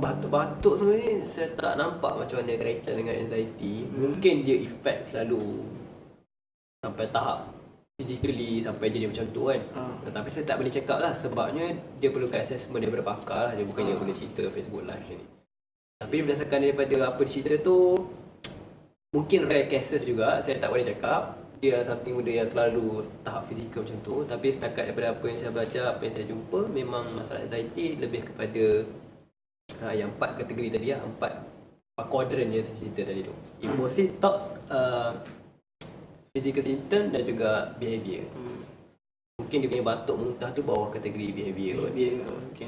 batuk-batuk semua ni saya tak nampak macam mana kaitan dengan anxiety. Mungkin dia efek selalu sampai tahap physically sampai jadi macam tu kan. Tapi saya tak boleh cakap lah sebabnya dia perlukan assessment daripada pakar. Dia bukannya boleh cerita Facebook live macam ni. Tapi berdasarkan daripada apa dia cerita tu, mungkin rare cases juga, saya tak boleh cakap dia something benda yang terlalu tahap fizikal macam tu. Tapi setakat daripada apa yang saya baca, apa yang saya jumpa, memang masalah anxiety lebih kepada yang 4 kategori tadi lah, 4 quadrant yang saya cerita tadi tu. Emosi, thoughts, physical symptom dan juga behavior. Mungkin dia punya batuk muntah tu bawah kategori behavior. Okay.